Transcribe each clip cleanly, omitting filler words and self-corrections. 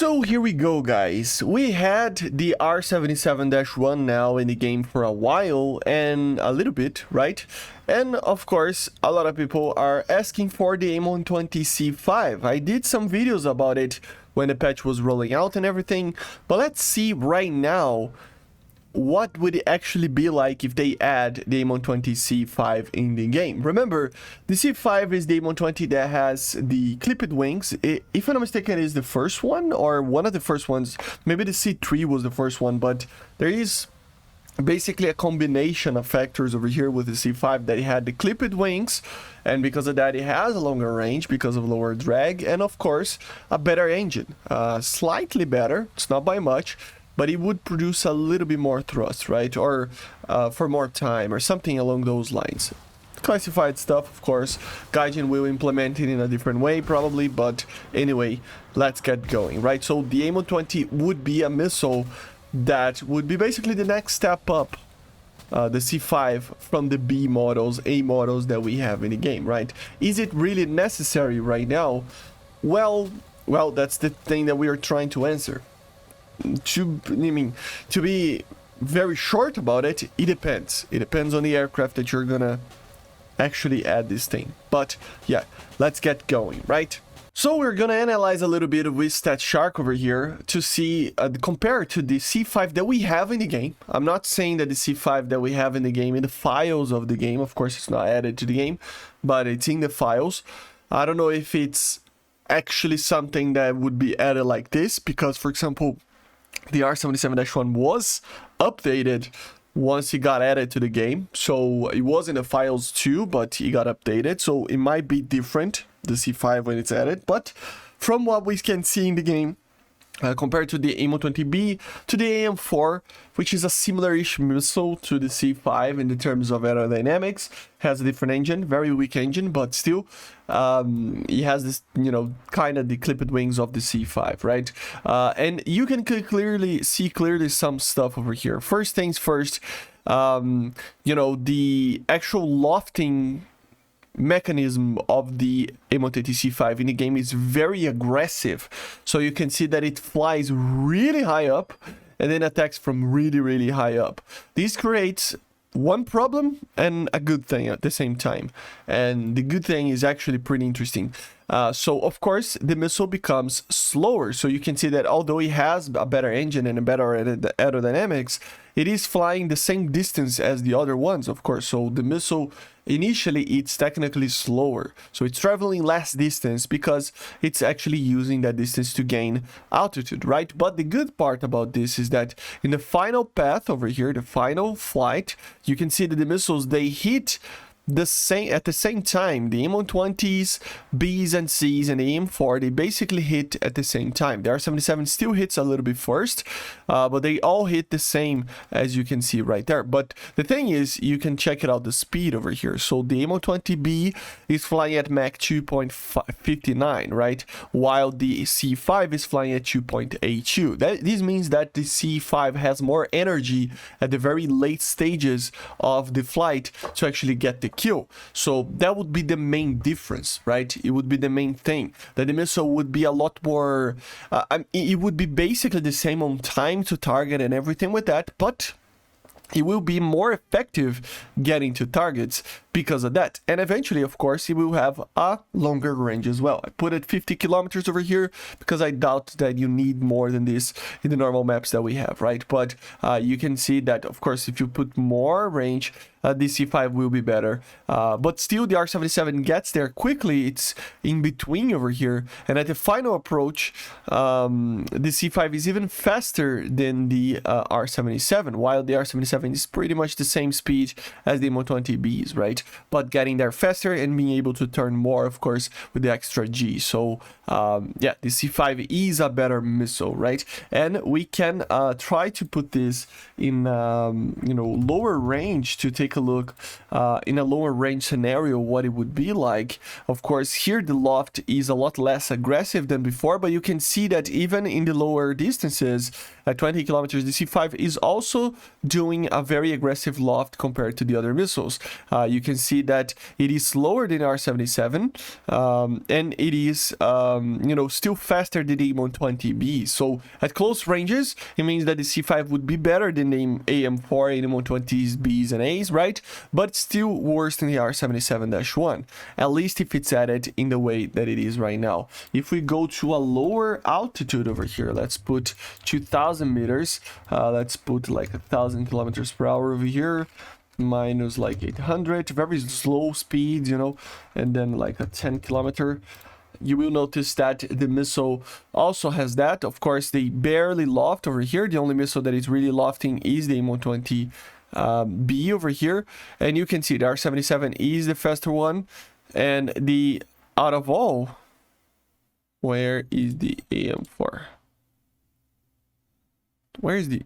So here we go, guys. We had the R-77-1 now in the game for a while and a little bit, right? And of course, a lot of people are asking for the AIM-120C-5. I did some videos about it when the patch was rolling out and everything, but let's see right now what would it actually be like if they add the AIM-120C-5 in the game. Remember, the C5 is the AIM-120 that has the clipped wings. If I'm not mistaken, it is the first one or one of the first ones. Maybe the C3 was the first one, but there is basically a combination of factors over here with the C5 that it had the clipped wings, and because of that it has a longer range because of lower drag, and of course a better engine, slightly better, it's not by much, but it would produce a little bit more thrust, right? Or for more time or something along those lines. Classified stuff, of course. Gaijin will implement it in a different way probably, but anyway, let's get going, right? So the AIM-120 would be a missile that would be basically the next step up, the C5 from the B models, A models that we have in the game, right? Is it really necessary right now? Well, that's the thing that we are trying to answer. To be very short about it, it depends. It depends on the aircraft that you're gonna actually add this thing. But yeah, let's get going, right? So we're gonna analyze a little bit with StatShark over here to see, compare to the C5 that we have in the game. I'm not saying that the C5 that we have in the game, in the files of the game, of course it's not added to the game, but it's in the files. I don't know if it's actually something that would be added like this, because for example, the R-77-1 was updated once it got added to the game, so it was in the files too, but it got updated, so it might be different, the C5 when it's added. But from what we can see in the game, compared to the AIM-120B, to the AIM-4, which is a similar-ish missile to the C5 in the terms of aerodynamics, has a different engine, very weak engine, but still, it has this, kind of the clipped wings of the C5, right? And you can clearly see some stuff over here. First things first, the actual lofting mechanism of the AIM-120C-5 in the game is very aggressive, so you can see that it flies really high up and then attacks from really high up. This creates one problem and a good thing at the same time, and the good thing is actually pretty interesting. So of course the missile becomes slower, so you can see that although it has a better engine and a better aerodynamics, it is flying the same distance as the other ones, of course. So the missile initially it's technically slower, so it's traveling less distance because it's actually using that distance to gain altitude, right? But the good part about this is that in the final path over here, the final flight, you can see that the missiles, they hit at the same time. The AIM-120s, Bs and Cs, and the AIM-4, they basically hit at the same time. The R-77 still hits a little bit first, but they all hit the same, as you can see right there. But the thing is, you can check it out, the speed over here. So the AIM-120B is flying at Mach 2.59, right? While the C5 is flying at 2.82. This means that the C5 has more energy at the very late stages of the flight to actually get the kill. So that would be the main difference, right? It would be the main thing, that the missile would be a lot more it would be basically the same on time to target and everything with that, but it will be more effective getting to targets because of that. And eventually, of course, it will have a longer range as well. I put it 50 kilometers over here because I doubt that you need more than this in the normal maps that we have, right? But you can see that, of course, if you put more range, the C5 will be better. But still, the R-77 gets there quickly. It's in between over here. And at the final approach, the C5 is even faster than the R-77, while the R-77 is pretty much the same speed as the AIM-120Bs, right? But getting there faster and being able to turn more, of course, with the extra G. So yeah, the C5 is a better missile, right? And we can try to put this in lower range to take a look in a lower range scenario what it would be like. Of course, here the loft is a lot less aggressive than before, but you can see that even in the lower distances at 20 kilometers, the C5 is also doing a very aggressive loft compared to the other missiles. You can can see that it is slower than R-77, and it is, you know, still faster than the AIM-120B. So at close ranges, it means that the C5 would be better than the AM4, AIM-120s, Bs, and As, right? But still worse than the R-77-1, at least if it's added in the way that it is right now. If we go to a lower altitude over here, let's put 2,000 meters, let's put like 1,000 kilometers per hour over here, minus like 800, very slow speeds, you know, and then like a 10 kilometer. You will notice that the missile also has that. Of course, they barely loft over here. The only missile that is really lofting is the AIM-120B over here. And you can see the R-77 is the faster one. And the, out of all, where is the AM4? Where is the...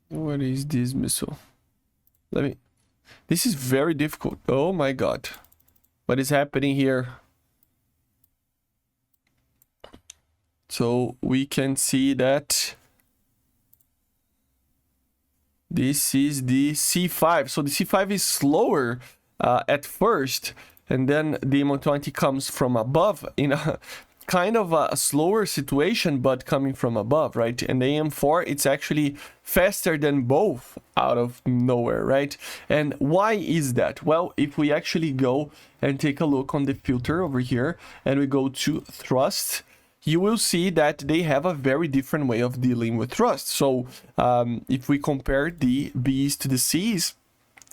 What is this missile? Let me... This is very difficult. Oh my god. What is happening here? So we can see that this is the C5. So the C5 is slower at first, and then the AIM-120 comes from above in a kind of a slower situation, but coming from above, right? And the AM4, it's actually faster than both out of nowhere, right? And why is that? Well, if we actually go and take a look on the filter over here, and we go to thrust, you will see that they have a very different way of dealing with thrust. So if we compare the Bs to the Cs,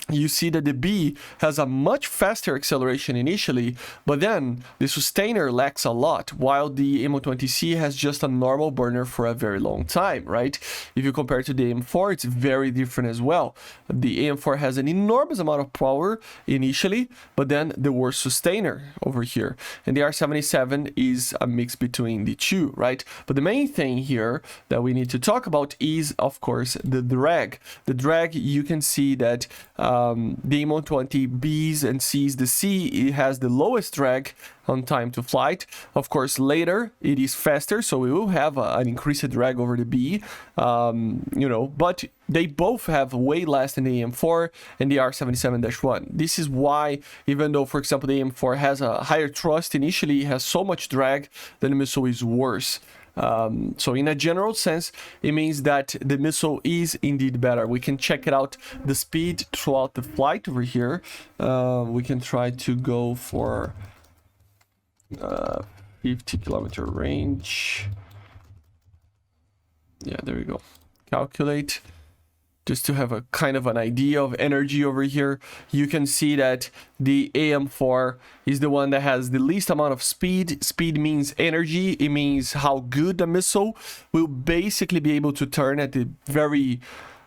you see that the B has a much faster acceleration initially, but then the sustainer lacks a lot, while the AIM-120C has just a normal burner for a very long time, right? If you compare to the AM4, it's very different as well. The AM4 has an enormous amount of power initially, but then the worst sustainer over here. And the R-77 is a mix between the two, right? But the main thing here that we need to talk about is, of course, the drag. The drag, you can see that the AIM-120 Bs and Cs, the C, it has the lowest drag on time to flight. Of course, later it is faster, so we will have an increased drag over the B, you know, but they both have way less than the AM4 and the R-77-1. This is why, even though, for example, the AM4 has a higher thrust initially, it has so much drag, then the missile is worse. So in a general sense, it means that the missile is indeed better. We can check it out, the speed throughout the flight over here. We can try to go for 50 kilometer range. Yeah, there we go. Calculate. Just to have a kind of an idea of energy over here, you can see that the AM4 is the one that has the least amount of speed. Speed means energy. It means how good the missile will basically be able to turn at the very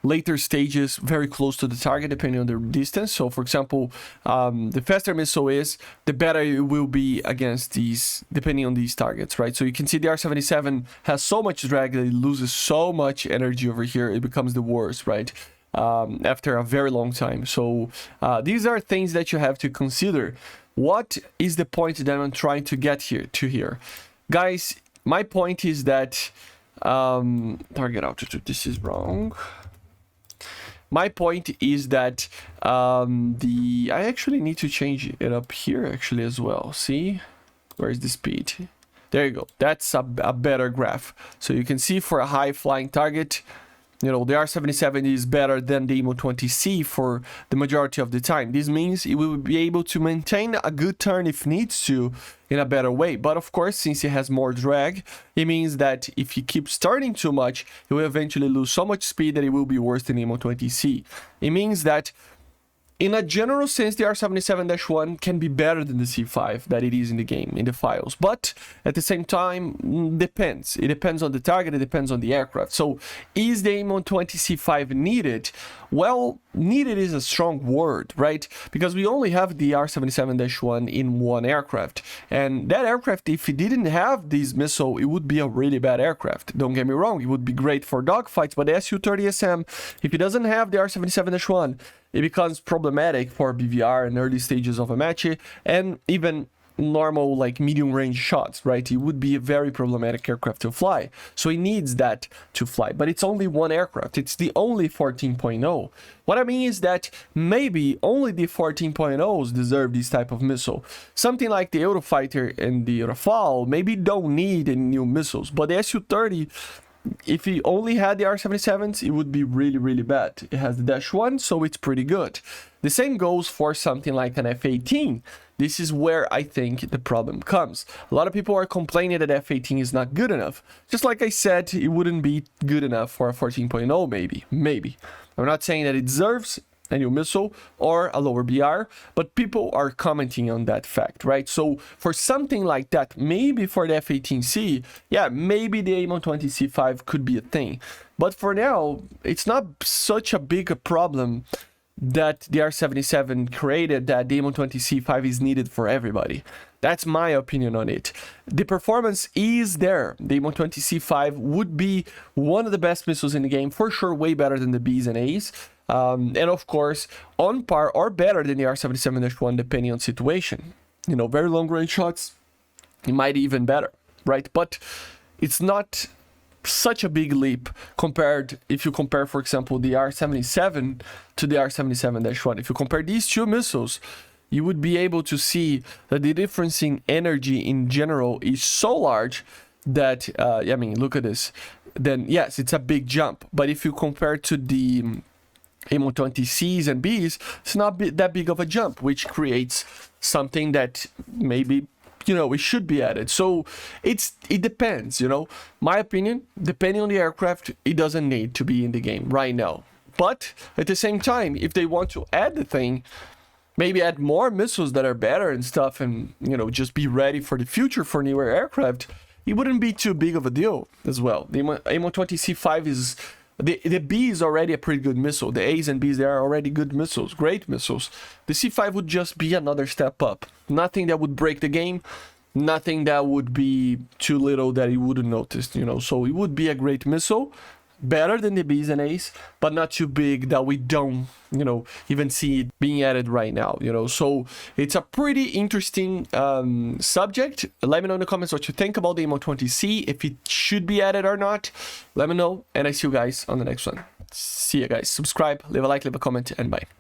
later stages, very close to the target, depending on the distance. So, for example, the faster missile is, the better it will be against these, depending on these targets, right? So you can see the R-77 has so much drag that it loses so much energy over here. It becomes the worst, right? After a very long time. So these are things that you have to consider. What is the point that I'm trying to get here? Guys, my point is that target altitude, this is wrong. My point is that I actually need to change it up here actually as well. See, where's the speed? There you go. That's a better graph. So you can see for a high flying target, you know, the R-77 is better than the AIM-120C for the majority of the time. This means it will be able to maintain a good turn if needs to in a better way. But of course, since it has more drag, it means that if you keep starting too much, it will eventually lose so much speed that it will be worse than the AIM-120C. It means that in a general sense, the R-77-1 can be better than the C5 that it is in the game, in the files. But at the same time, depends. It depends on the target, it depends on the aircraft. So is the AIM-120C-5 needed? Well, needed is a strong word, right? Because we only have the R-77-1 in one aircraft. And that aircraft, if it didn't have this missile, it would be a really bad aircraft. Don't get me wrong, it would be great for dogfights, but the Su-30SM, if it doesn't have the R-77-1, it becomes problematic for BVR in early stages of a match, and even normal, like, medium range shots, right? It would be a very problematic aircraft to fly. So it needs that to fly, but it's only one aircraft. It's the only 14.0. What I mean is that maybe only the 14.0s deserve this type of missile. Something like the Eurofighter and the Rafale maybe don't need any new missiles, but the Su-30, if he only had the R-77s, it would be really, really bad. It has the Dash 1, so it's pretty good. The same goes for something like an F-18. This is where I think the problem comes. A lot of people are complaining that F-18 is not good enough. Just like I said, it wouldn't be good enough for a 14.0, maybe. I'm not saying that it deserves a new missile or a lower BR, but people are commenting on that fact, right? So for something like that, maybe for the F-18C, yeah, maybe the AIM-120C-5 could be a thing. But for now, it's not such a big a problem that the R-77 created that the AIM-120C-5 is needed for everybody. That's my opinion on it. The performance is there. The AIM-120C-5 would be one of the best missiles in the game, for sure, way better than the Bs and As. And of course, on par or better than the R-77-1, depending on situation. You know, very long range shots, it might be even better, right? But it's not such a big leap compared, if you compare, for example, the R-77 to the R-77-1. If you compare these two missiles, you would be able to see that the difference in energy in general is so large that, I mean, look at this. Then, yes, it's a big jump. But if you compare to the AIM-120Cs and Bs, it's not that big of a jump, which creates something that maybe, you know, it should be added. So it depends, you know. My opinion, depending on the aircraft, it doesn't need to be in the game right now. But at the same time, if they want to add the thing, maybe add more missiles that are better and stuff, and, you know, just be ready for the future for newer aircraft, it wouldn't be too big of a deal as well. The AIM-120C-5 is... The B is already a pretty good missile. The A's and B's, they are already good missiles, great missiles. The C5 would just be another step up. Nothing that would break the game, nothing that would be too little that you wouldn't notice, you know. So it would be a great missile, better than the B's and A's, but not too big that we don't, you know, even see it being added right now, you know. So it's a pretty interesting subject. Let me know in the comments what you think about the AIM-120C, if it should be added or not. Let me know, and I see you guys on the next one. See you guys. Subscribe, leave a like, leave a comment, and bye.